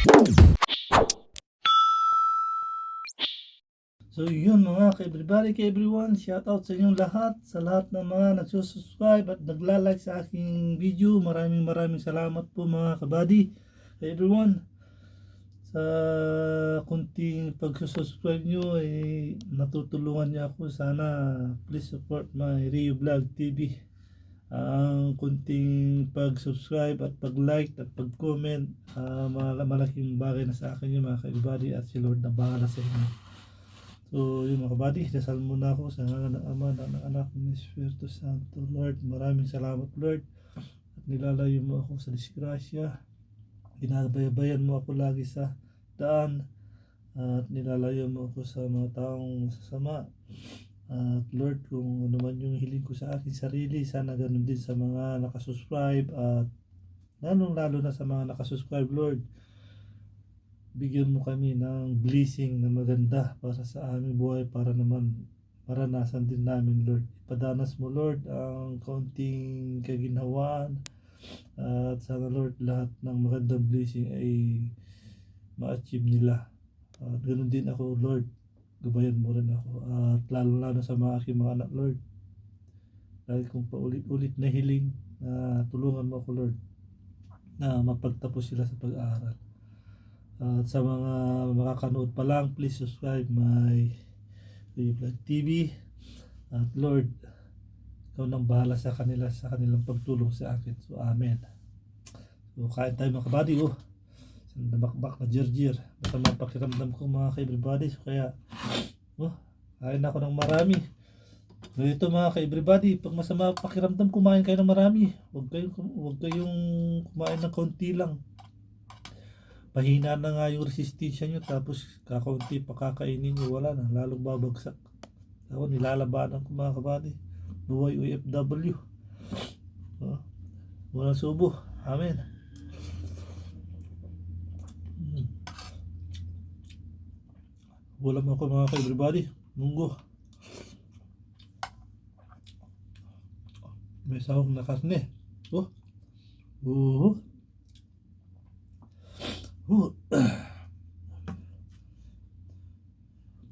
So yun mga ka-everybody, ka-everyone, shout out sa inyong lahat, sa lahat ng mga nagsusubscribe at nagla-like sa aking video. Maraming salamat po mga kabady, ka-everyone. Sa kunting pagsusubscribe nyo ay natutulungan niya ako. Sana please support my Rio Vlog TV. Ang kunting pag-subscribe at pag-like at pag-comment, malaking bagay na sa akin yun mga ka-everybody, at si Lord na bahala sa inyo. So yun mga kabady, dasal muna ako sa ngalan ng Ama, ng Anak, ng Espiritu Santo. Lord, maraming salamat Lord, at nilalayo mo ako sa disgrasya, ginabayan mo ako lagi sa daan, at nilalayo mo ako sa mga taong masasama. At Lord, kung ano man yung hiling ko sa akin sarili, sana ganun din sa mga nakasubscribe, at lalong lalo na sa mga nakasubscribe Lord, bigyan mo kami ng blessing na maganda para sa aming buhay, para naman maranasan din namin Lord. Ipadanas mo Lord ang kaunting kaginhawaan, at sana Lord lahat ng magandang blessing ay ma-achieve nila. At ganoon din ako Lord, gabayan mo rin ako, at lalo sa mga aking mga anak Lord. Lagi kong paulit-ulit na hiling na tulungan mo ako Lord na mapagtapos sila sa pag-aaral. At sa mga makakanood pa lang, please subscribe my Rio Vlog TV. At Lord, ikaw nang bahala sa kanila, sa kanilang pagtulong sa akin. So amen. So kain tayo mga kabady. Nabakbak na jirjir. Masama pakiramdam ko mga ka-everybody. So kaya kain ako ng marami. Ganito mga ka-everybody, pag masama pakiramdam, kumain kayo ng marami. Huwag kayong kumain ng kaunti lang. Pahina na nga yung resistensya nyo, tapos kakaunti pa kakainin nyo, wala na, lalong babagsak. Ako nilalabanan ko mga kabady, buhay OFW. Walang subo, amen. Ulam ako mga ka-everybody, munggo. May sahog na karne.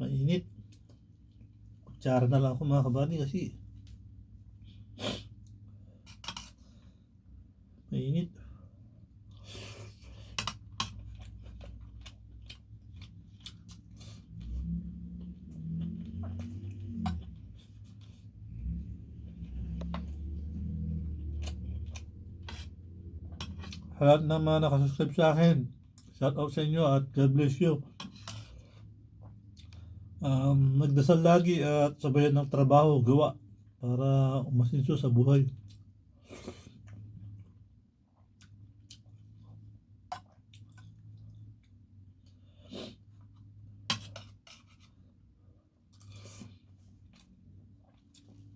Mainit. Kutsara na lang ako mga kabady kasi mainit. Lahat na mga nakasubscribe sa akin, shout out sa inyo at God bless you. Nagdasal lagi at sabayan ng trabaho, gawa, para umasinso sa buhay.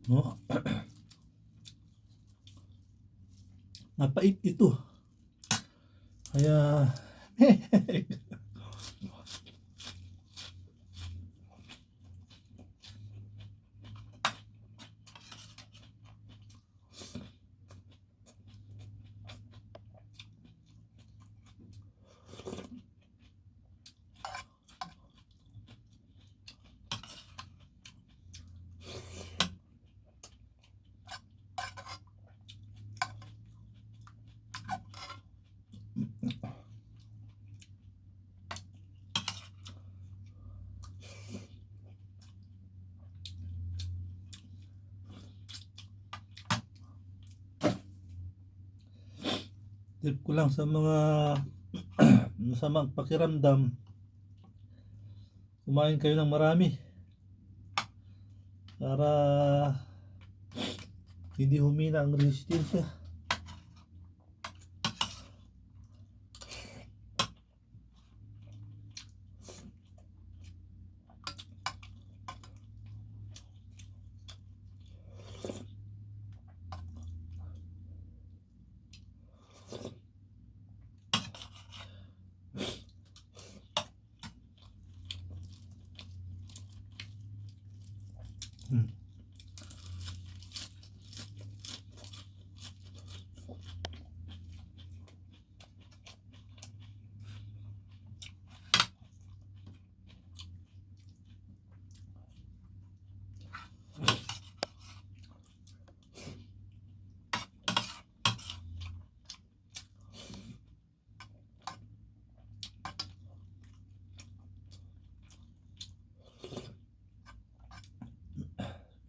No? Napait ito. Kaya tip ko lang sa mga masamang pakiramdam, kumain kayo ng marami para hindi humina ang resistensya.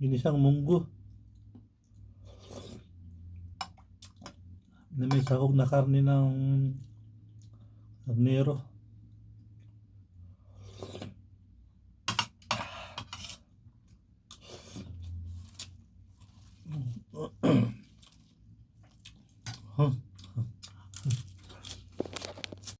ginisang munggo na may sahog na karne ng karnero.